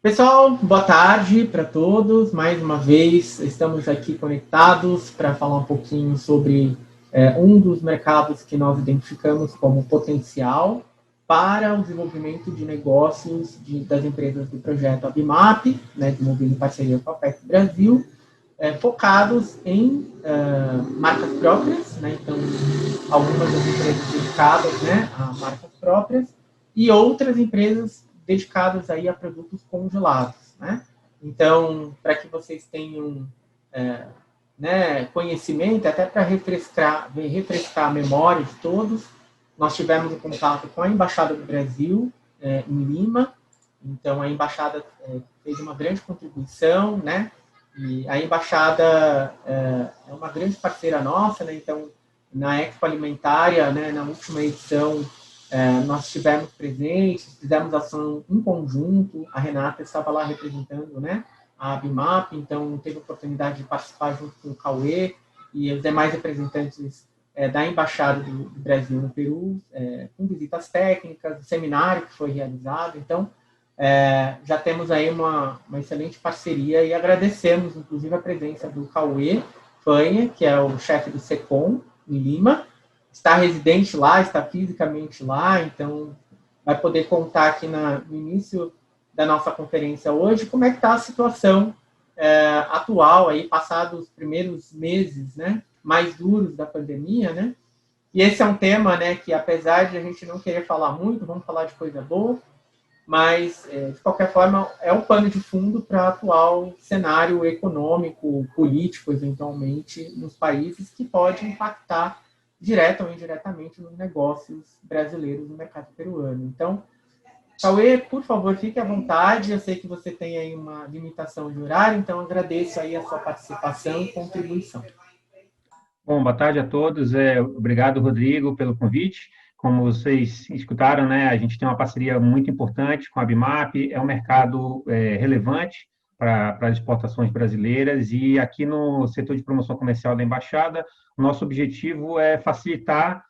Pessoal, boa tarde para todos. Mais uma vez, estamos aqui conectados para falar um pouquinho sobre um dos mercados que nós identificamos como potencial para o desenvolvimento de negócios das empresas do projeto Abimap, né, desenvolvido em parceria com a Apex Brasil, focados em marcas próprias, né, então algumas das empresas dedicadas, né, a marcas próprias e outras empresas dedicadas aí a produtos congelados, né? Então, para que vocês tenham né, conhecimento, até para refrescar a memória de todos, nós tivemos um contato com a Embaixada do Brasil em Lima. Então, a Embaixada fez uma grande contribuição, né? E a Embaixada é uma grande parceira nossa, né? Então, na Expo Alimentária, né, na última edição, nós estivemos presentes, fizemos ação em conjunto, a Renata estava lá representando, né, a Abimap, então teve a oportunidade de participar junto com o Cauê e os demais representantes da Embaixada do Brasil no Peru, com visitas técnicas, o seminário que foi realizado. Então, já temos aí uma excelente parceria e agradecemos, inclusive, a presença do Cauê Fanha, que é o chefe do SECOM, em Lima, está residente lá, está fisicamente lá, então vai poder contar aqui no início da nossa conferência hoje como é que está a situação atual, aí, passados os primeiros meses, né, mais duros da pandemia, né? E esse é um tema, né, que apesar de a gente não querer falar muito, vamos falar de coisa boa, mas, de qualquer forma, é um pano de fundo para o atual cenário econômico, político, eventualmente, nos países, que pode impactar direta ou indiretamente nos negócios brasileiros no mercado peruano. Então, Cauê, por favor, fique à vontade. Eu sei que você tem aí uma limitação de horário, então agradeço aí a sua participação e contribuição. Bom, boa tarde a todos. Obrigado, Rodrigo, pelo convite. Como vocês escutaram, né, a gente tem uma parceria muito importante com a Abimap, é um mercado relevante para as exportações brasileiras e aqui no setor de promoção comercial da Embaixada, o nosso objetivo é facilitar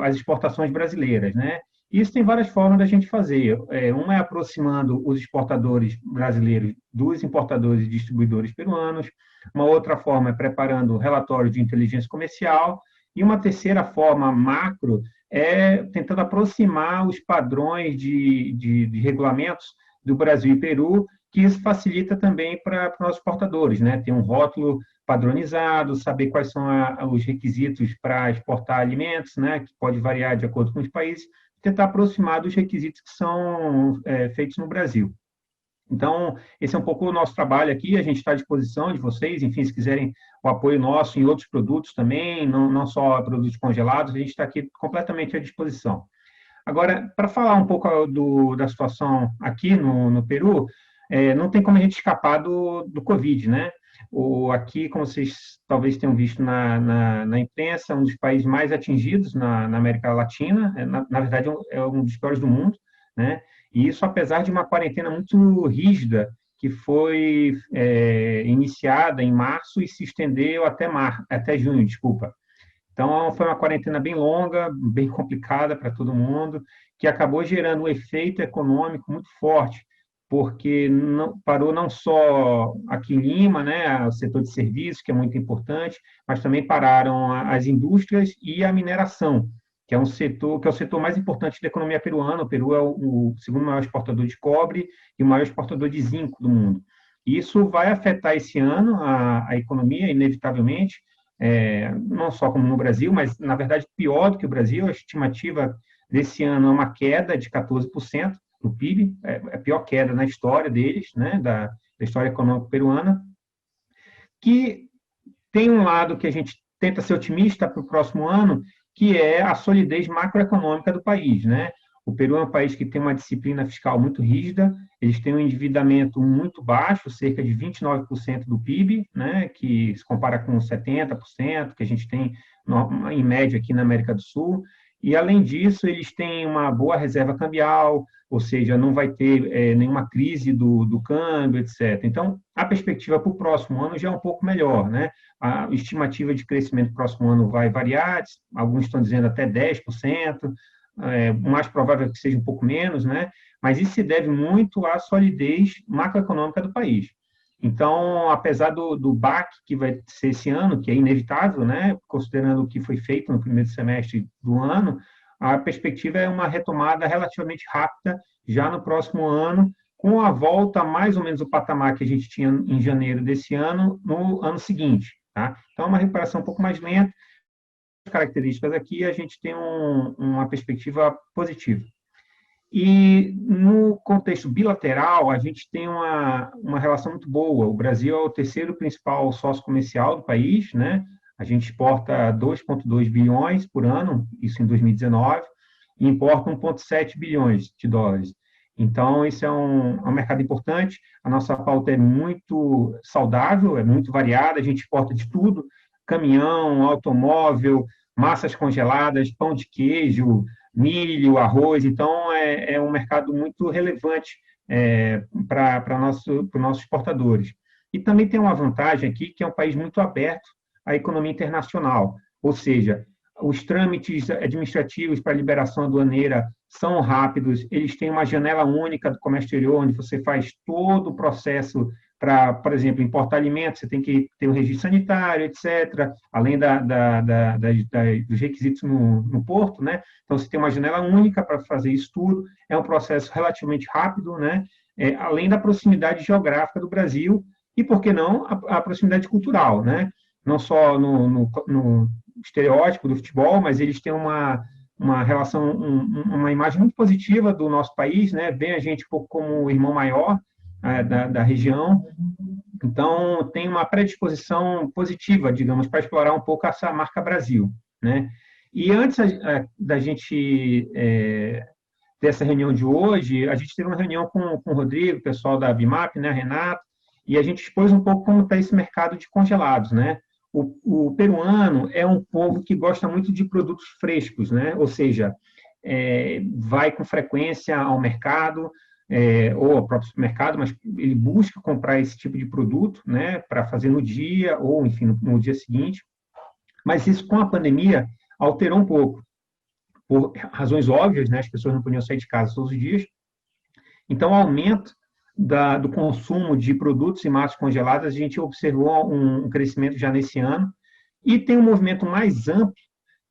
as exportações brasileiras, né? Isso tem várias formas da gente fazer. Uma é aproximando os exportadores brasileiros dos importadores e distribuidores peruanos, uma outra forma é preparando relatórios de inteligência comercial, e uma terceira forma, macro, é tentando aproximar os padrões de regulamentos do Brasil e Peru, que isso facilita também para os nossos exportadores, né? Ter um rótulo padronizado, saber quais são os requisitos para exportar alimentos, né? Que pode variar de acordo com os países, tentar aproximar dos requisitos que são feitos no Brasil. Então, esse é um pouco o nosso trabalho aqui, a gente está à disposição de vocês, enfim, se quiserem o apoio nosso em outros produtos também, não só produtos congelados, a gente está aqui completamente à disposição. Agora, para falar um pouco da situação aqui no Peru, não tem como a gente escapar do Covid, né? Aqui, como vocês talvez tenham visto na imprensa, um dos países mais atingidos na América Latina, na verdade é um dos piores do mundo, né? E isso apesar de uma quarentena muito rígida, que foi iniciada em março e se estendeu até junho, desculpa. Então, foi uma quarentena bem longa, bem complicada para todo mundo, que acabou gerando um efeito econômico muito forte, porque parou não só aqui em Lima, né, o setor de serviços, que é muito importante, mas também pararam as indústrias e a mineração, que é o setor mais importante da economia peruana. O Peru é o segundo maior exportador de cobre e o maior exportador de zinco do mundo. E isso vai afetar esse ano a economia, inevitavelmente, não só como no Brasil, mas, na verdade, pior do que o Brasil. A estimativa desse ano é uma queda de 14% do PIB, a pior queda na história deles, né, da história econômica peruana, que tem um lado que a gente tenta ser otimista para o próximo ano, que é a solidez macroeconômica do país, né? O Peru é um país que tem uma disciplina fiscal muito rígida, eles têm um endividamento muito baixo, cerca de 29% do PIB, né, que se compara com 70%, que a gente tem em média aqui na América do Sul. E, além disso, eles têm uma boa reserva cambial, ou seja, não vai ter nenhuma crise do câmbio, etc. Então, a perspectiva para o próximo ano já é um pouco melhor, né? A estimativa de crescimento do próximo ano vai variar, alguns estão dizendo até 10%, o mais provável é que seja um pouco menos, né? Mas isso se deve muito à solidez macroeconômica do país. Então, apesar do baque que vai ser esse ano, que é inevitável, né, considerando o que foi feito no primeiro semestre do ano, a perspectiva é uma retomada relativamente rápida já no próximo ano, com a volta mais ou menos do patamar que a gente tinha em janeiro desse ano, no ano seguinte. Tá? Então, é uma recuperação um pouco mais lenta. As características aqui, a gente tem uma perspectiva positiva. E no contexto bilateral, a gente tem uma relação muito boa. O Brasil é o terceiro principal sócio comercial do país, né? A gente exporta 2,2 bilhões por ano, isso em 2019, e importa 1,7 bilhões de dólares. Então, isso é um mercado importante. A nossa pauta é muito saudável, é muito variada, a gente exporta de tudo, caminhão, automóvel, massas congeladas, pão de queijo, milho, arroz. Então, é um mercado muito relevante para nossos exportadores. E também tem uma vantagem aqui, que é um país muito aberto à economia internacional, ou seja, os trâmites administrativos para liberação aduaneira são rápidos, eles têm uma janela única do comércio exterior, onde você faz todo o processo para, por exemplo, importar alimentos, você tem que ter o registro sanitário, etc., além dos requisitos no porto, né? Então, você tem uma janela única para fazer isso tudo, é um processo relativamente rápido, né? Além da proximidade geográfica do Brasil e, por que não, a proximidade cultural, né? Não só no estereótipo do futebol, mas eles têm uma relação, uma imagem muito positiva do nosso país, né? Vê a gente um pouco como o irmão maior da região. Então, tem uma predisposição positiva, digamos, para explorar um pouco essa marca Brasil, né? E antes da gente ter essa reunião de hoje, a gente teve uma reunião com o Rodrigo, o pessoal da Bimap, né, Renato, e a gente expôs um pouco como está esse mercado de congelados, né? O peruano é um povo que gosta muito de produtos frescos, né? Ou seja, vai com frequência ao mercado, ou ao próprio supermercado, mas ele busca comprar esse tipo de produto, né, para fazer no dia, ou, enfim, no dia seguinte. Mas isso, com a pandemia, alterou um pouco, por razões óbvias, né? As pessoas não podiam sair de casa todos os dias. Então, o aumento do consumo de produtos e massas congeladas, a gente observou um crescimento já nesse ano, e tem um movimento mais amplo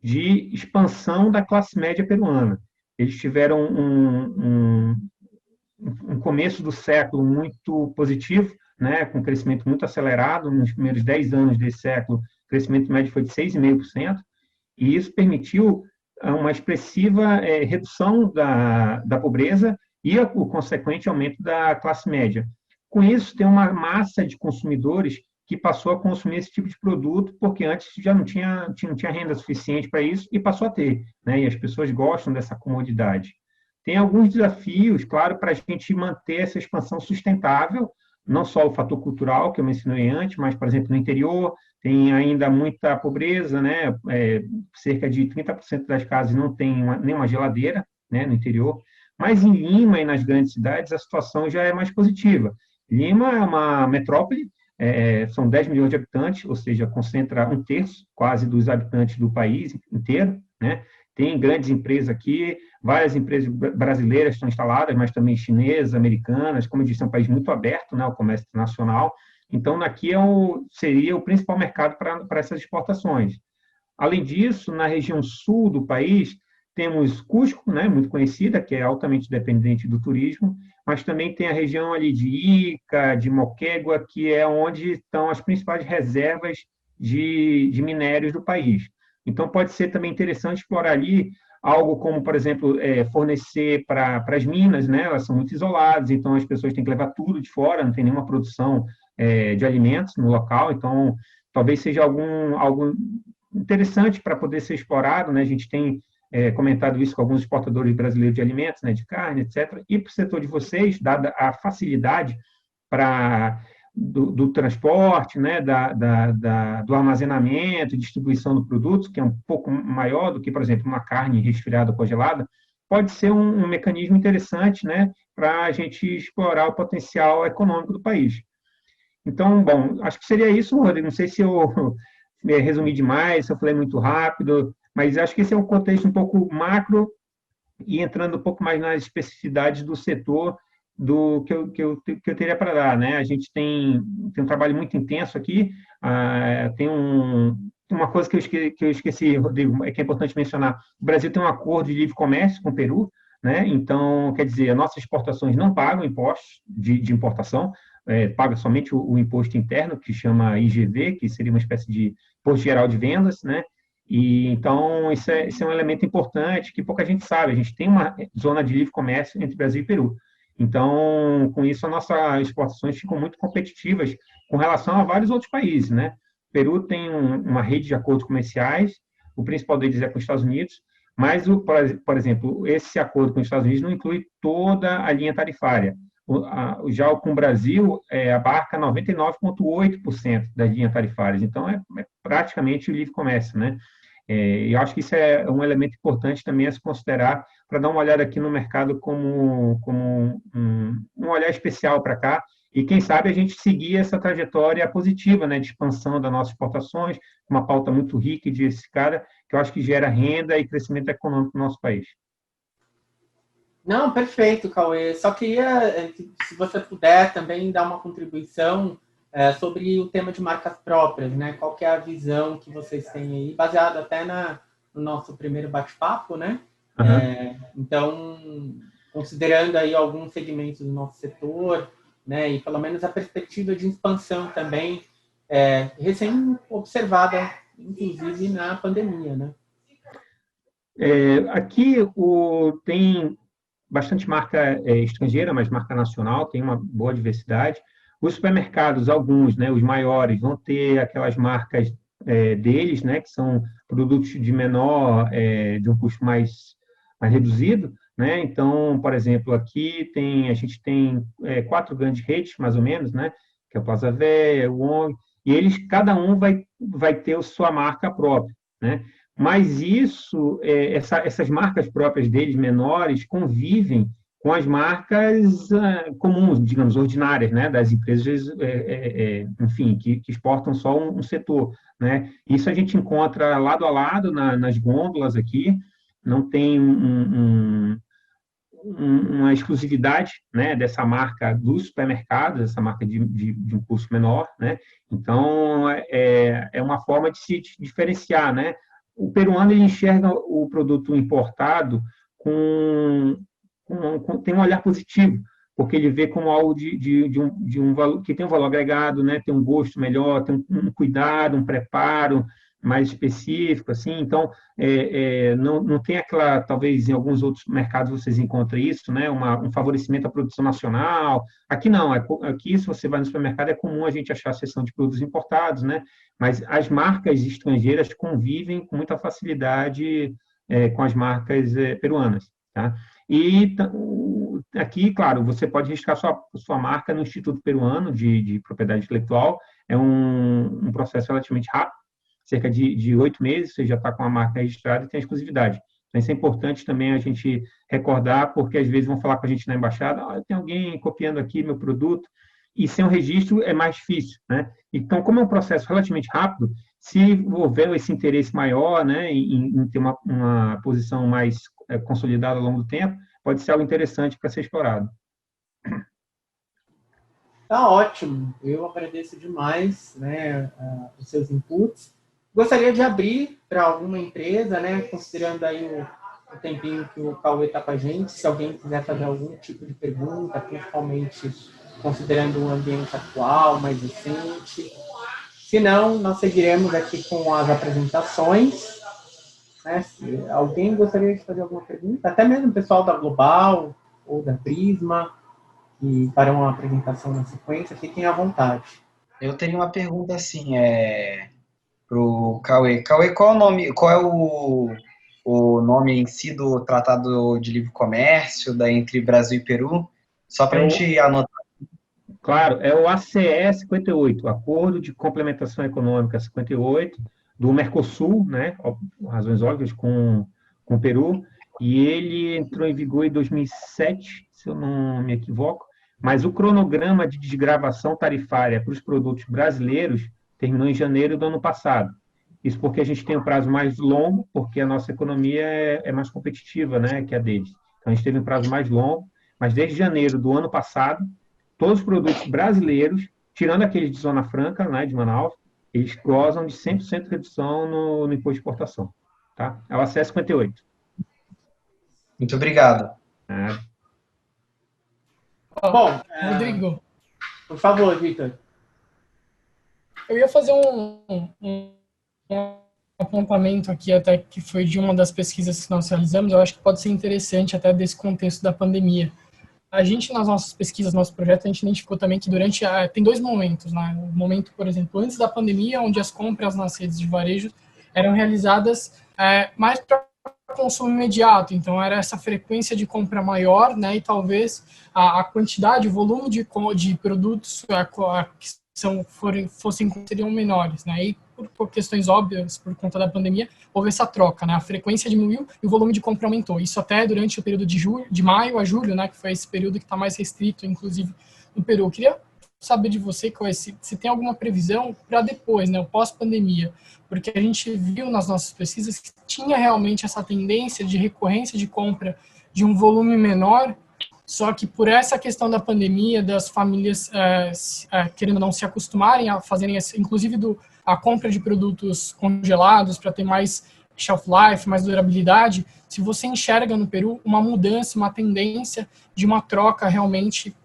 de expansão da classe média peruana. Eles tiveram um começo do século muito positivo, né, com um crescimento muito acelerado. Nos primeiros 10 anos desse século, o crescimento médio foi de 6,5%, e isso permitiu uma expressiva redução da pobreza e o consequente aumento da classe média. Com isso, tem uma massa de consumidores que passou a consumir esse tipo de produto, porque antes já não tinha renda suficiente para isso, e passou a ter, né? E as pessoas gostam dessa comodidade. Tem alguns desafios, claro, para a gente manter essa expansão sustentável, não só o fator cultural, que eu mencionei antes, mas, por exemplo, no interior, tem ainda muita pobreza, né? Cerca de 30% das casas não tem nenhuma geladeira, né, no interior. Mas em Lima e nas grandes cidades, a situação já é mais positiva. Lima é uma metrópole, são 10 milhões de habitantes, ou seja, concentra um terço quase dos habitantes do país inteiro, né? Tem grandes empresas aqui, várias empresas brasileiras estão instaladas, mas também chinesas, americanas. Como eu disse, é um país muito aberto, né, ao comércio internacional. Então, aqui seria o principal mercado para essas exportações. Além disso, na região sul do país, temos Cusco, né, muito conhecida, que é altamente dependente do turismo, mas também tem a região ali de Ica, de Moquegua, que é onde estão as principais reservas de minérios do país. Então, pode ser também interessante explorar ali algo como, por exemplo, fornecer para as minas, né? Elas são muito isoladas, então as pessoas têm que levar tudo de fora, não tem nenhuma produção de alimentos no local, então talvez seja algo interessante para poder ser explorado, né? A gente tem comentado isso com alguns exportadores brasileiros de alimentos, né, de carne, etc. E para o setor de vocês, dada a facilidade do transporte, né, do armazenamento e distribuição do produto, que é um pouco maior do que, por exemplo, uma carne resfriada ou congelada, pode ser um mecanismo interessante, né, para a gente explorar o potencial econômico do país. Então, bom, acho que seria isso, Rodrigo. Não sei se eu resumi demais, se eu falei muito rápido, mas acho que esse é um contexto um pouco macro e entrando um pouco mais nas especificidades do setor do que eu teria para dar, né? A gente tem um trabalho muito intenso aqui, tem uma coisa que eu esqueci, Rodrigo, que é importante mencionar. O Brasil tem um acordo de livre comércio com o Peru, né? Então, quer dizer, as nossas exportações não pagam impostos de importação, paga somente o imposto interno, que chama IGV, que seria uma espécie de Imposto Geral de Vendas, né? E então isso é um elemento importante que pouca gente sabe. A gente tem uma zona de livre comércio entre Brasil e Peru. Então, com isso, as nossas exportações ficam muito competitivas com relação a vários outros países, né? O Peru tem uma rede de acordos comerciais, o principal deles é com os Estados Unidos, mas, por exemplo, esse acordo com os Estados Unidos não inclui toda a linha tarifária. Já com o Brasil, abarca 99,8% das linhas tarifárias. Então, é praticamente o livre comércio, né? Eu acho que isso é um elemento importante também a se considerar para dar uma olhada aqui no mercado como um olhar especial para cá e, quem sabe, a gente seguir essa trajetória positiva, né, de expansão das nossas exportações, uma pauta muito rica e diversificada, que eu acho que gera renda e crescimento econômico no nosso país. Não, perfeito, Cauê. Só queria, se você puder, também dar uma contribuição sobre o tema de marcas próprias, né? Qual que é a visão que vocês têm aí, baseado até no nosso primeiro bate-papo, né? Uhum. Então, considerando aí alguns segmentos do nosso setor, né? E pelo menos a perspectiva de expansão também, recém-observada, inclusive na pandemia, né? Aqui tem bastante marca estrangeira, mas marca nacional, tem uma boa diversidade. Os supermercados, alguns, né, os maiores, vão ter aquelas marcas deles, né, que são produtos de menor, de um custo mais reduzido, né? Então, por exemplo, aqui a gente tem 4 grandes redes, mais ou menos, né, que é o Plaza Véia, o ONG, e cada um vai ter a sua marca própria, né? Mas essas marcas próprias deles, menores, convivem com as marcas comuns, digamos, ordinárias, né, das empresas, enfim, que exportam só um setor, né? Isso a gente encontra lado a lado nas gôndolas aqui, não tem uma exclusividade, né, dessa marca dos supermercados, essa marca de um custo menor, né? Então, é uma forma de se diferenciar, né? O peruano ele enxerga o produto importado tem um olhar positivo, porque ele vê como algo de um valor, que tem um valor agregado, né? Tem um gosto melhor, tem um cuidado, um preparo mais específico, assim. Então, não tem aquela, talvez em alguns outros mercados vocês encontrem isso, né? Um favorecimento à produção nacional. Aqui não, aqui se você vai no supermercado é comum a gente achar a seção de produtos importados, né? Mas as marcas estrangeiras convivem com muita facilidade com as marcas peruanas, tá? E aqui, claro, você pode registrar sua marca no Instituto Peruano de Propriedade Intelectual, é um processo relativamente rápido, cerca de 8 meses, você já está com a marca registrada e tem a exclusividade. Então, isso é importante também a gente recordar, porque às vezes vão falar com a gente na embaixada, tem alguém copiando aqui meu produto, e sem o registro é mais difícil, né? Então, como é um processo relativamente rápido, se houver esse interesse maior, né, em ter uma posição mais consolidada ao longo do tempo, pode ser algo interessante para ser explorado. Tá ótimo, eu agradeço demais, né, os seus inputs. Gostaria de abrir para alguma empresa, né, considerando aí o tempinho que o Cauê está com a gente, se alguém quiser fazer algum tipo de pergunta, principalmente considerando o ambiente atual, mais recente. Se não, nós seguiremos aqui com as apresentações. Né? Se alguém gostaria de fazer alguma pergunta, até mesmo o pessoal da Global ou da Prisma, que farão uma apresentação na sequência, fiquem à vontade. Eu teria uma pergunta assim, pro Cauê. Cauê, qual é o nome em si do Tratado de Livre Comércio entre Brasil e Peru? Só para a gente anotar. Claro, é o ACE 58, Acordo de Complementação Econômica 58, do Mercosul, né, por razões óbvias, com o Peru, e ele entrou em vigor em 2007, se eu não me equivoco, mas o cronograma de desgravação tarifária para os produtos brasileiros terminou em janeiro do ano passado. Isso porque a gente tem um prazo mais longo, porque a nossa economia é mais competitiva, né, que a deles. Então, a gente teve um prazo mais longo, mas desde janeiro do ano passado, todos os produtos brasileiros, tirando aqueles de Zona Franca, né, de Manaus, eles gozam de 100% de redução no imposto de exportação. Tá? É o acesso 58. Muito obrigado. Bom, Rodrigo, por favor, Vitor. eu ia fazer um apontamento aqui, até que foi de uma das pesquisas que nós realizamos. Eu acho que pode ser interessante até desse contexto da pandemia. A gente, nas nossas pesquisas, nosso projeto, a gente identificou também que tem 2 momentos, né? O momento, por exemplo, antes da pandemia, onde as compras nas redes de varejo eram realizadas mais para consumo imediato, então era essa frequência de compra maior, né? E talvez a quantidade, o volume de produtos que seriam menores, né? E por questões óbvias, por conta da pandemia, houve essa troca, né? A frequência diminuiu e o volume de compra aumentou. Isso até durante o período de maio a julho, né? Que foi esse período que está mais restrito, inclusive, no Peru. Eu queria saber de você se tem alguma previsão para depois, né? O pós-pandemia. Porque a gente viu nas nossas pesquisas que tinha realmente essa tendência de recorrência de compra de um volume menor, só que por essa questão da pandemia, das famílias querendo não se acostumarem a fazerem, inclusive a compra de produtos congelados para ter mais shelf life, mais durabilidade, se você enxerga no Peru uma mudança, uma tendência de uma troca realmente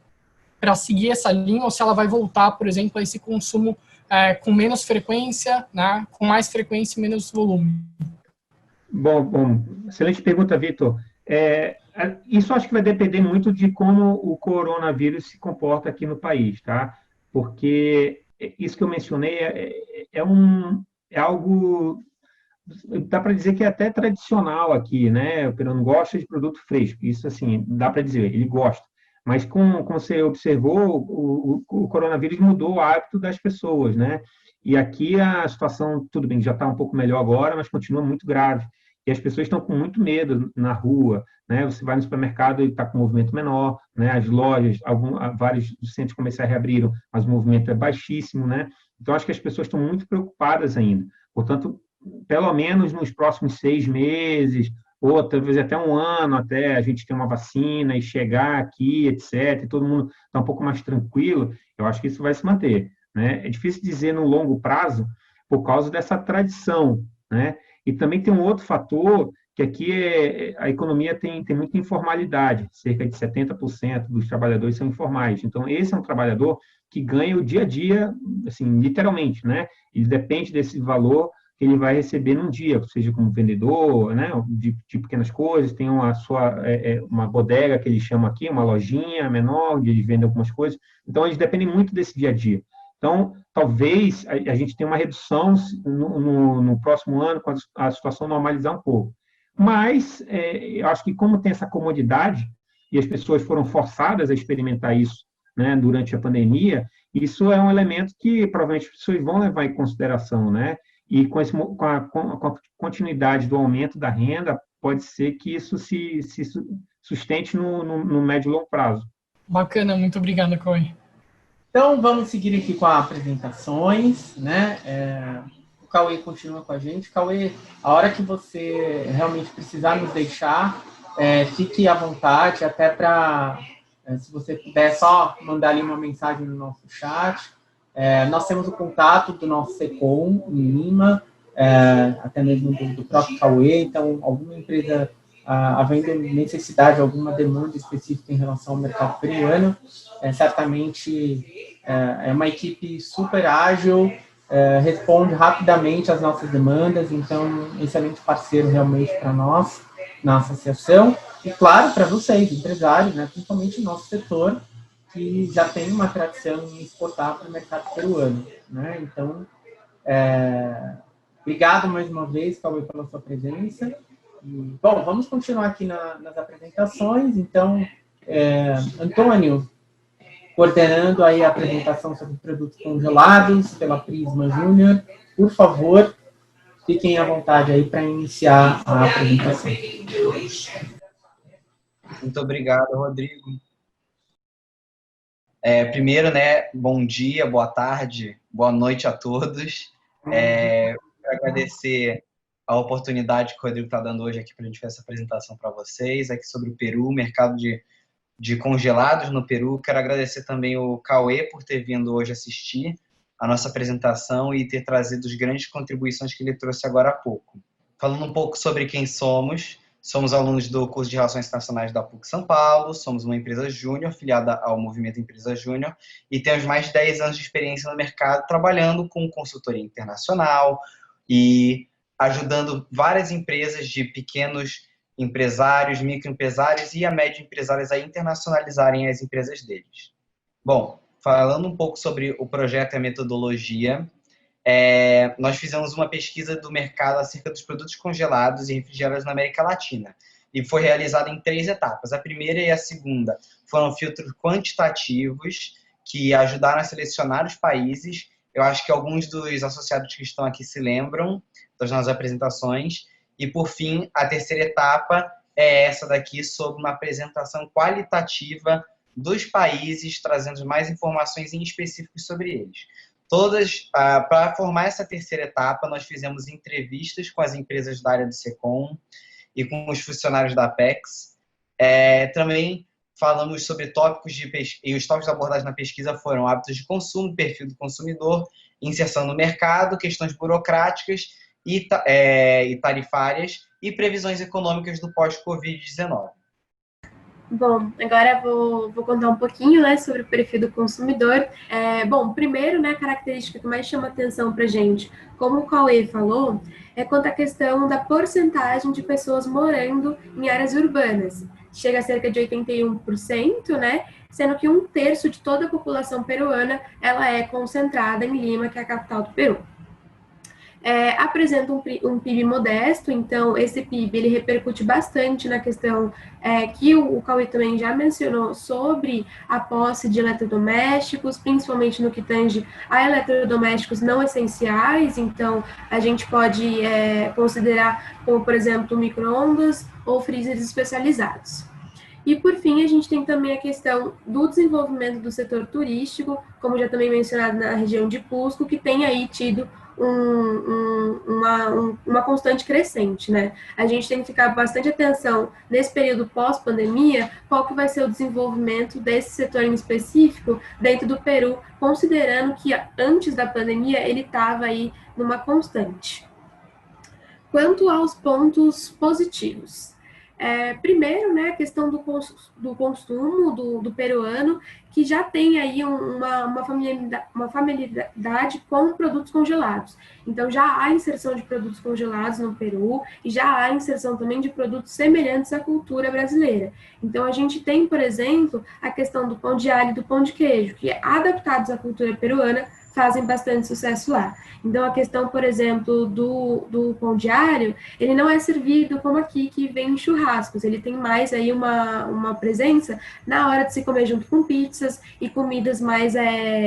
para seguir essa linha, ou se ela vai voltar, por exemplo, a esse consumo com menos frequência, né, com mais frequência e menos volume. Bom, excelente pergunta, Vitor. Isso acho que vai depender muito de como o coronavírus se comporta aqui no país, tá? Porque isso que eu mencionei é algo, dá para dizer que é até tradicional aqui, né? O peruano gosta de produto fresco, isso assim, dá para dizer, ele gosta. Mas como você observou, o coronavírus mudou o hábito das pessoas, né? E aqui a situação, tudo bem, já está um pouco melhor agora, mas continua muito grave. E as pessoas estão com muito medo na rua, né? Você vai no supermercado e está com movimento menor, né? As lojas, vários centros comerciais reabriram, mas o movimento é baixíssimo, né? Então, acho que as pessoas estão muito preocupadas ainda. Portanto, pelo menos nos próximos 6 meses, ou talvez até um ano, até a gente ter uma vacina e chegar aqui, etc., e todo mundo está um pouco mais tranquilo, eu acho que isso vai se manter, né? É difícil dizer no longo prazo, por causa dessa tradição, né? E também tem um outro fator, que aqui a economia tem muita informalidade, cerca de 70% dos trabalhadores são informais. Então, esse é um trabalhador que ganha o dia a dia, assim, literalmente, né? Ele depende desse valor que ele vai receber num dia, seja como vendedor, né, de pequenas coisas, tem uma bodega que eles chamam aqui, uma lojinha menor, onde eles vendem algumas coisas. Então, eles dependem muito desse dia a dia. Então, talvez a gente tenha uma redução no próximo ano, quando a situação normalizar um pouco. Mas, eu acho que como tem essa comodidade, e as pessoas foram forçadas a experimentar isso, né, durante a pandemia, isso é um elemento que provavelmente as pessoas vão levar em consideração, né? E com a continuidade do aumento da renda, pode ser que isso se sustente no médio e longo prazo. Bacana, muito obrigado, Cauê. Então, vamos seguir aqui com as apresentações, né? O Cauê continua com a gente. Cauê, a hora que você realmente precisar nos deixar, fique à vontade, até para, se você puder só mandar ali uma mensagem no nosso chat. Nós temos o contato do nosso SECOM em Lima, até mesmo do próprio Cauê, então alguma empresa havendo necessidade, alguma demanda específica em relação ao mercado peruano, certamente é uma equipe super ágil, responde rapidamente às nossas demandas, então um excelente parceiro realmente para nós na associação, e claro, para vocês, empresários, né, principalmente no nosso setor, que já tem uma tradição em exportar para o mercado peruano, né? Então, obrigado mais uma vez, Cauê, pela sua presença. E, bom, vamos continuar aqui nas apresentações. Então, Antônio, coordenando aí a apresentação sobre produtos congelados pela Prisma Júnior, por favor, fiquem à vontade aí para iniciar a apresentação. Muito obrigado, Rodrigo. Primeiro, né, bom dia, boa tarde, boa noite a todos. É quero agradecer a oportunidade que o Rodrigo está dando hoje aqui para a gente fazer essa apresentação para vocês, aqui sobre o Peru, o mercado de congelados no Peru. Quero agradecer também o Cauê por ter vindo hoje assistir a nossa apresentação e ter trazido as grandes contribuições que ele trouxe agora há pouco. Falando um pouco sobre quem somos alunos do curso de Relações Internacionais da PUC São Paulo, somos uma empresa júnior, filiada ao Movimento Empresa Júnior, e temos mais de 10 anos de experiência no mercado, trabalhando com consultoria internacional e ajudando várias empresas de pequenos empresários, microempresários e a médio empresários a internacionalizarem as empresas deles. Bom, falando um pouco sobre o projeto e a metodologia, nós fizemos uma pesquisa do mercado acerca dos produtos congelados e refrigerados na América Latina, e foi realizada em 3 etapas. A primeira e a segunda foram filtros quantitativos que ajudaram a selecionar os países. Eu acho que alguns dos associados que estão aqui se lembram das nossas apresentações. E, por fim, a terceira etapa é essa daqui, sobre uma apresentação qualitativa dos países, trazendo mais informações em específico sobre eles. Para formar essa terceira etapa, nós fizemos entrevistas com as empresas da área do SECOM e com os funcionários da Apex. Também falamos sobre tópicos e os tópicos abordados na pesquisa foram hábitos de consumo, perfil do consumidor, inserção no mercado, questões burocráticas e tarifárias e previsões econômicas do pós-Covid-19. Bom, agora vou contar um pouquinho, né, sobre o perfil do consumidor. Bom, primeiro, né, a característica que mais chama atenção para a gente, como o Cauê falou, é quanto à questão da porcentagem de pessoas morando em áreas urbanas. Chega a cerca de 81%, né, sendo que 1/3 de toda a população peruana ela é concentrada em Lima, que é a capital do Peru. Apresenta um PIB modesto, então esse PIB ele repercute bastante na questão que o Cauê também já mencionou sobre a posse de eletrodomésticos, principalmente no que tange a eletrodomésticos não essenciais. Então a gente pode considerar como, por exemplo, micro-ondas ou freezers especializados. E, por fim, a gente tem também a questão do desenvolvimento do setor turístico, como já também mencionado na região de Cusco, que tem aí tido uma constante crescente, né? A gente tem que ficar bastante atenção nesse período pós-pandemia, qual que vai ser o desenvolvimento desse setor em específico dentro do Peru, considerando que antes da pandemia ele estava aí numa constante. Quanto aos pontos positivos, primeiro, né, a questão do consumo do peruano, que já tem aí uma familiaridade com produtos congelados. Então, já há inserção de produtos congelados no Peru e já há inserção também de produtos semelhantes à cultura brasileira. Então, a gente tem, por exemplo, a questão do pão de alho e do pão de queijo, que, adaptados à cultura peruana, fazem bastante sucesso lá. Então, a questão, por exemplo, do pão de alho, ele não é servido como aqui, que vem em churrascos. Ele tem mais aí uma presença na hora de se comer junto com pizzas e comidas mais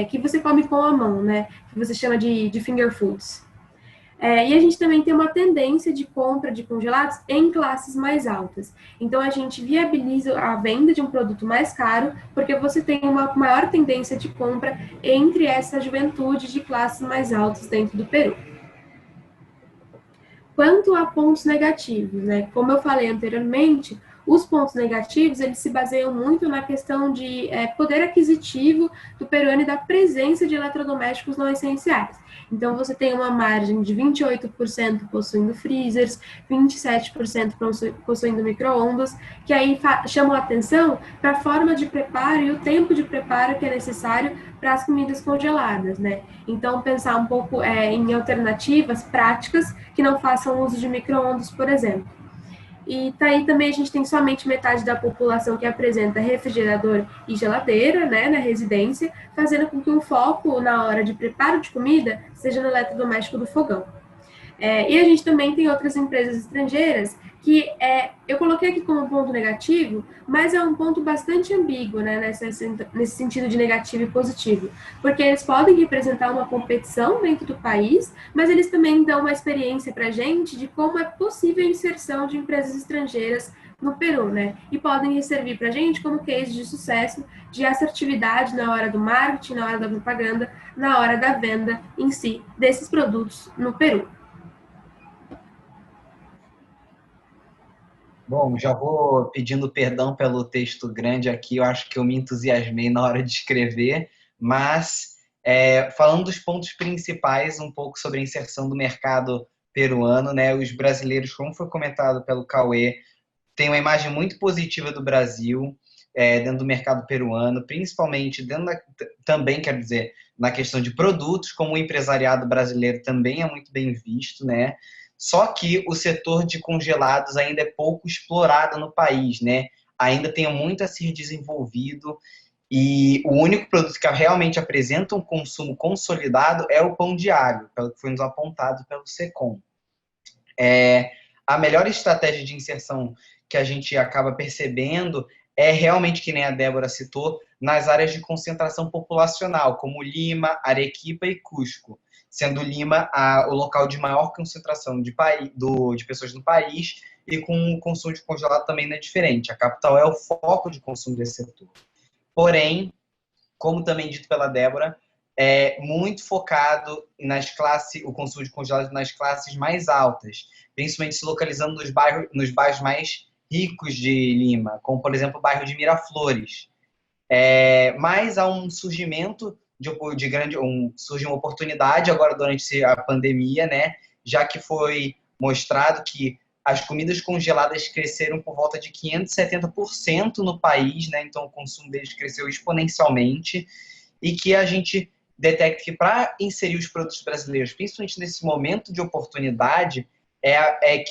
que você come com a mão, né? Que você chama de finger foods. E a gente também tem uma tendência de compra de congelados em classes mais altas. Então, a gente viabiliza a venda de um produto mais caro, porque você tem uma maior tendência de compra entre essa juventude de classes mais altas dentro do Peru. Quanto a pontos negativos, né? Como eu falei anteriormente, os pontos negativos, eles se baseiam muito na questão de poder aquisitivo do peruano e da presença de eletrodomésticos não essenciais. Então, você tem uma margem de 28% possuindo freezers, 27% possuindo micro-ondas, que aí chamam a atenção para a forma de preparo e o tempo de preparo que é necessário para as comidas congeladas, né? Então, pensar um pouco em alternativas práticas que não façam uso de micro-ondas, por exemplo. E aí também a gente tem somente metade da população que apresenta refrigerador e geladeira, né, na residência, fazendo com que o foco na hora de preparo de comida seja no eletrodoméstico do fogão. E a gente também tem outras empresas estrangeiras que eu coloquei aqui como ponto negativo, mas é um ponto bastante ambíguo, né, nesse sentido de negativo e positivo, porque eles podem representar uma competição dentro do país, mas eles também dão uma experiência para a gente de como é possível a inserção de empresas estrangeiras no Peru, né, e podem servir para a gente como case de sucesso, de assertividade na hora do marketing, na hora da propaganda, na hora da venda em si desses produtos no Peru. Bom, já vou pedindo perdão pelo texto grande aqui, eu acho que eu me entusiasmei na hora de escrever, mas falando dos pontos principais, um pouco sobre a inserção do mercado peruano, né? Os brasileiros, como foi comentado pelo Cauê, têm uma imagem muito positiva do Brasil dentro do mercado peruano, principalmente também, quero dizer, na questão de produtos, como o empresariado brasileiro também é muito bem visto, né? Só que o setor de congelados ainda é pouco explorado no país, né? Ainda tem muito a ser desenvolvido e o único produto que realmente apresenta um consumo consolidado é o pão de alho, pelo que foi nos apontado pelo Secom. A melhor estratégia de inserção que a gente acaba percebendo é realmente, que nem a Débora citou, nas áreas de concentração populacional, como Lima, Arequipa e Cusco, sendo Lima o local de maior concentração de pessoas no país, e com o consumo de congelado também não é diferente. A capital é o foco de consumo desse setor. Porém, como também dito pela Débora, é muito focado o consumo de congelados nas classes mais altas, principalmente se localizando nos bairros mais ricos de Lima, como, por exemplo, o bairro de Miraflores. Mas há um surgimento surge uma oportunidade agora durante a pandemia, né? Já que foi mostrado que as comidas congeladas cresceram por volta de 570% no país, né? Então o consumo deles cresceu exponencialmente, e que a gente detecta que para inserir os produtos brasileiros, principalmente nesse momento de oportunidade,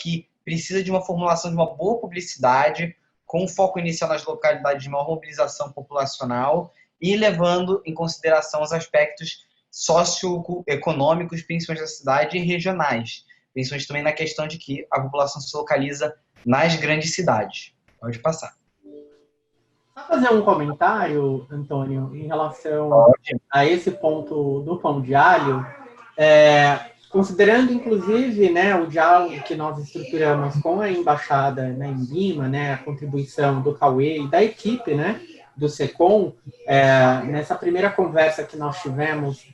que precisa de uma formulação de uma boa publicidade, com foco inicial nas localidades de maior mobilização populacional e levando em consideração os aspectos socioeconômicos, principalmente da cidade, e regionais, principalmente também na questão de que a população se localiza nas grandes cidades. Pode passar. Só fazer um comentário, Antônio, em relação a esse ponto do pão de alho, considerando, inclusive, né, o diálogo que nós estruturamos com a embaixada, né, em Lima, né, a contribuição do Cauê e da equipe, né, do Secom, nessa primeira conversa que nós tivemos,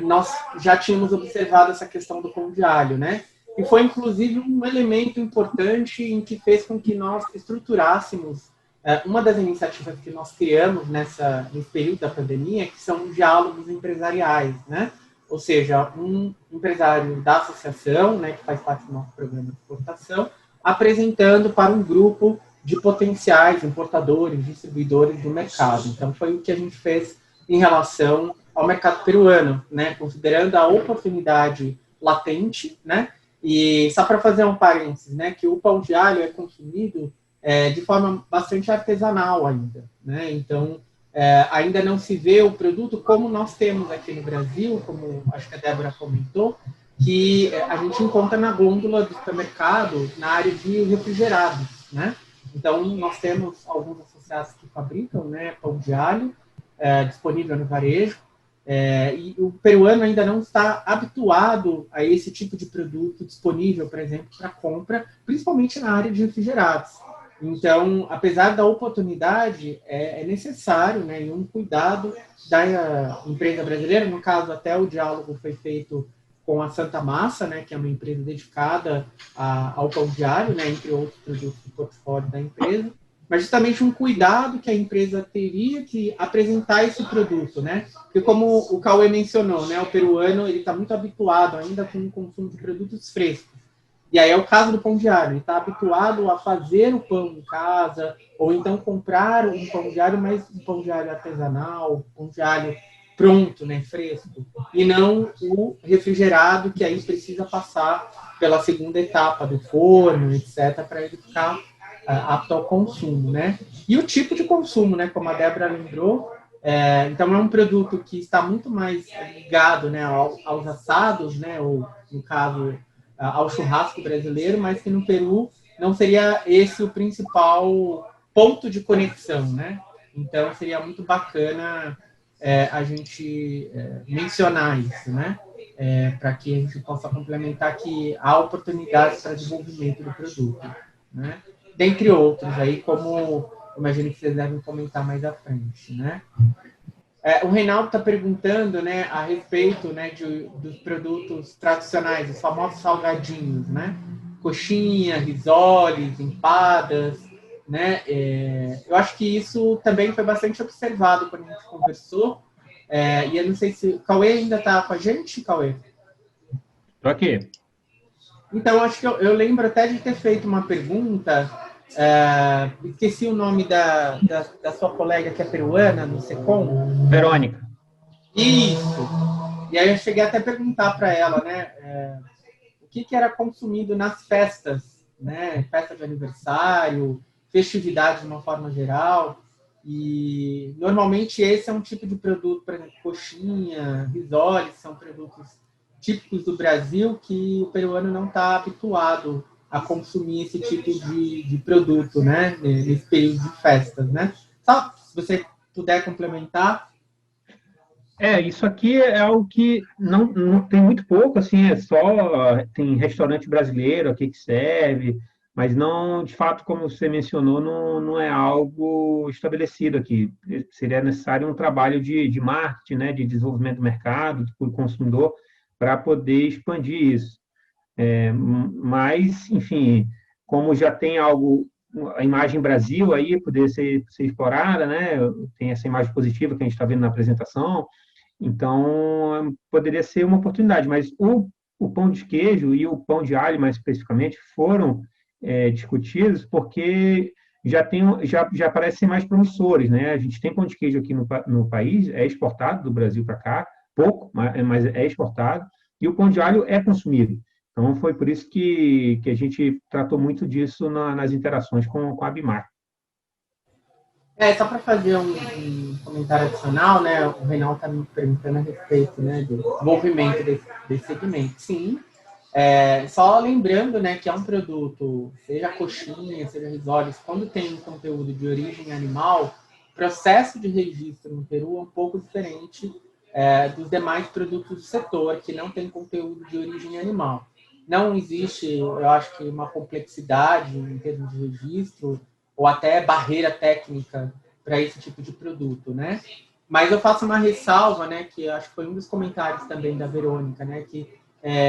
nós já tínhamos observado essa questão do pão de alho, né, e foi, inclusive, um elemento importante em que fez com que nós estruturássemos uma das iniciativas que nós criamos nesse período da pandemia, que são diálogos empresariais, né? Ou seja, um empresário da associação, né, que faz parte do nosso programa de exportação, apresentando para um grupo de potenciais importadores, distribuidores do mercado. Então, foi o que a gente fez em relação ao mercado peruano, né, considerando a oportunidade latente, né? E só para fazer um parênteses, né, que o pão de alho é consumido de forma bastante artesanal ainda, né? Então, ainda não se vê o produto como nós temos aqui no Brasil, como acho que a Débora comentou, que a gente encontra na gôndola do supermercado na área de refrigerados, né? Então, nós temos alguns associados que fabricam, né, pão de alho disponível no varejo, e o peruano ainda não está habituado a esse tipo de produto disponível, por exemplo, para compra, principalmente na área de refrigerados. Então, apesar da oportunidade, é necessário, né, um cuidado da empresa brasileira. No caso, até o diálogo foi feito com a Santa Massa, né, que é uma empresa dedicada ao pão de alho, né, entre outros produtos do portfólio da empresa, mas justamente um cuidado que a empresa teria que apresentar esse produto, né? Porque como o Cauê mencionou, né, o peruano ele está muito habituado ainda com o consumo de produtos frescos. E aí é o caso do pão de alho, ele está habituado a fazer o pão em casa, ou então comprar um pão de alho, mas um pão de alho artesanal, pão de alho pronto, né, fresco, e não o refrigerado, que aí precisa passar pela segunda etapa do forno, etc., para ele ficar apto ao consumo, né? E o tipo de consumo, né, como a Débora lembrou, então é um produto que está muito mais ligado, né, aos assados, né, ou no caso ao churrasco brasileiro, mas que no Peru não seria esse o principal ponto de conexão, né? Então seria muito bacana a gente mencionar isso, né? Para que a gente possa complementar que há oportunidades para desenvolvimento do produto, né? Dentre outros aí, como imagino que vocês devem comentar mais à frente, né? O Reinaldo está perguntando, né, a respeito, né, dos produtos tradicionais, os famosos salgadinhos, né? coxinha, risoles, empadas, né? Eu acho que isso também foi bastante observado quando a gente conversou. E eu não sei se o Cauê ainda está com a gente, Cauê? Estou aqui. Então, acho que eu lembro até de ter feito uma pergunta, esqueci o nome da sua colega que é peruana, no SECOM. Verônica. Isso! E aí eu cheguei até a perguntar para ela, né, o que era consumido nas festas, né, festa de aniversário, festividade de uma forma geral, e normalmente esse é um tipo de produto, por exemplo, coxinha, risoles, são produtos típicos do Brasil que o peruano não está habituado a consumir esse tipo de produto, né, nesse período de festas, né. Só se você puder complementar. Isso aqui é algo que não tem muito pouco, assim, tem restaurante brasileiro aqui que serve, mas não, de fato, como você mencionou, não é algo estabelecido aqui. Seria necessário um trabalho de marketing, né, de desenvolvimento do mercado, do consumidor, para poder expandir isso. Mas, enfim, como já tem algo, a imagem Brasil aí poder ser explorada, né, tem essa imagem positiva que a gente está vendo na apresentação. Então, poderia ser uma oportunidade, mas o pão de queijo e o pão de alho, mais especificamente, foram discutidos porque já parecem mais promissores, né? A gente tem pão de queijo aqui no país, é exportado do Brasil para cá, pouco, mas é exportado, e o pão de alho é consumido. Então, foi por isso que a gente tratou muito disso nas interações com a Abimar. Só para fazer um comentário adicional, né? O Reinaldo está me perguntando a respeito, né, do desenvolvimento desse segmento. Sim, só lembrando, né, que é um produto, seja coxinha, seja risoles, quando tem um conteúdo de origem animal, o processo de registro no Peru é um pouco diferente dos demais produtos do setor, que não tem conteúdo de origem animal. Não existe, eu acho que, uma complexidade em termos de registro, ou até barreira técnica para esse tipo de produto, né? Mas eu faço uma ressalva, né, que acho que foi um dos comentários também da Verônica, né, que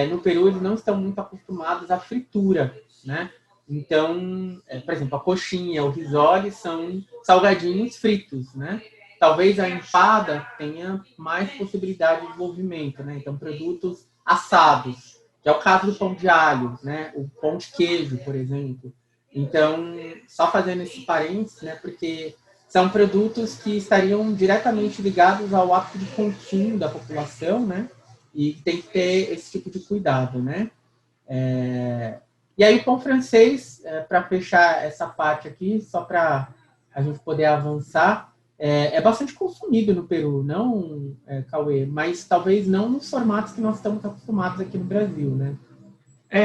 no Peru eles não estão muito acostumados à fritura, né? Então, por exemplo, a coxinha, o risole são salgadinhos fritos, né? Talvez a empada tenha mais possibilidade de desenvolvimento, né? Então, produtos assados, que é o caso do pão de alho, né? O pão de queijo, por exemplo. Então, só fazendo esse parênteses, né, porque são produtos que estariam diretamente ligados ao hábito de consumo da população, né, e tem que ter esse tipo de cuidado, né. E aí o pão francês, para fechar essa parte aqui, só para a gente poder avançar, é bastante consumido no Peru, não, Cauê, mas talvez não nos formatos que nós estamos acostumados aqui no Brasil, né.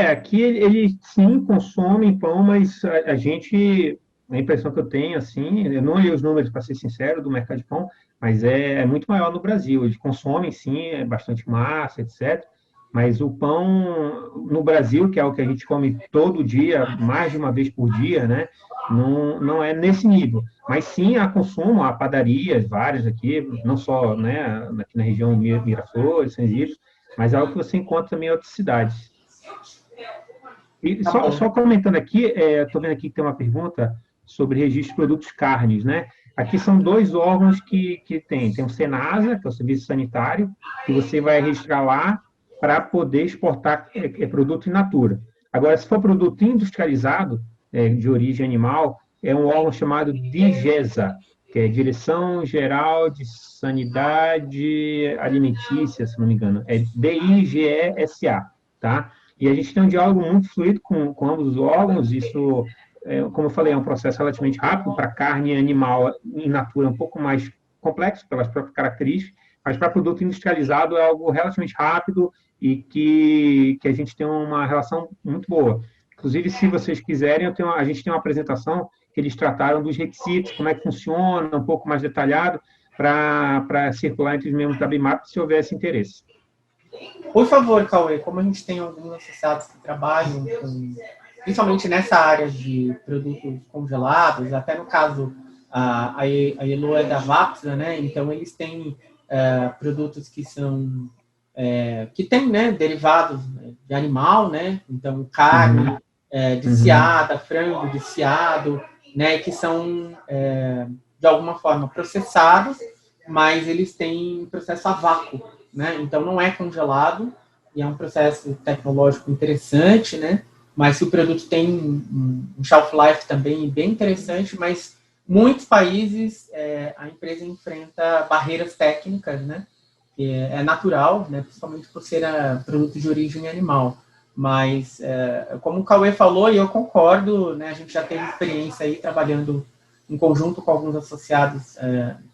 Aqui eles sim consomem pão, mas a impressão que eu tenho, assim, eu não li os números, para ser sincero, do mercado de pão, mas é muito maior no Brasil. Eles consomem sim, bastante massa, etc. Mas o pão no Brasil, que é o que a gente come todo dia, mais de uma vez por dia, né? Não é nesse nível. Mas sim, há consumo, há padarias, várias aqui, não só, né, aqui na região Miraflores, São Isidro, mas é algo que você encontra também em outras cidades. E só comentando aqui, estou vendo aqui que tem uma pergunta sobre registro de produtos carnes, né? Aqui são dois órgãos que tem. Tem o Senasa, que é o Serviço Sanitário, que você vai registrar lá para poder exportar produto in natura. Agora, se for produto industrializado, de origem animal, é um órgão chamado DIGESA, que é Direção Geral de Sanidade Alimentícia, se não me engano. É DIGESA, tá? E a gente tem um diálogo muito fluido com ambos os órgãos. Isso, como eu falei, é um processo relativamente rápido. Para carne animal in natura é um pouco mais complexo pelas próprias características, mas para produto industrializado é algo relativamente rápido e que a gente tem uma relação muito boa. Inclusive, se vocês quiserem, a gente tem uma apresentação que eles trataram dos requisitos, como é que funciona, um pouco mais detalhado, para circular entre os membros da BIMAP, se houvesse interesse. Por favor, Cauê, como a gente tem alguns associados que trabalham principalmente nessa área de produtos congelados, até no caso, a Elo é da Vapsa, né? Então, eles têm produtos que são, que têm, né, derivados de animal, né? Então, carne, desfiada, frango desfiado, né, que são, de alguma forma, processados, mas eles têm processo a vácuo, né, então não é congelado, e é um processo tecnológico interessante, né, mas o produto tem um shelf life também bem interessante, mas muitos países a empresa enfrenta barreiras técnicas, né, que é natural, né, principalmente por ser produto de origem animal. Mas, como o Cauê falou, e eu concordo, né, a gente já teve experiência aí trabalhando em conjunto com alguns associados,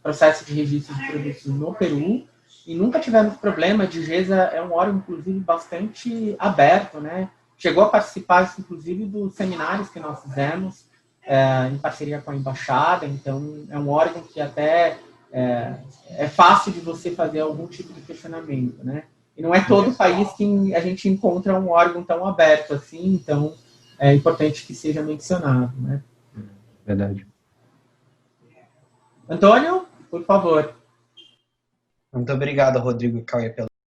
processo de registro de produtos no Peru, e nunca tivemos problema. A Digesa é um órgão, inclusive, bastante aberto, né? Chegou a participar, inclusive, dos seminários que nós fizemos, em parceria com a Embaixada, então é um órgão que até é fácil de você fazer algum tipo de questionamento, né? E não é todo país que a gente encontra um órgão tão aberto assim, então é importante que seja mencionado, né? Verdade. Antônio, por favor. Muito obrigado, Rodrigo e Cauê,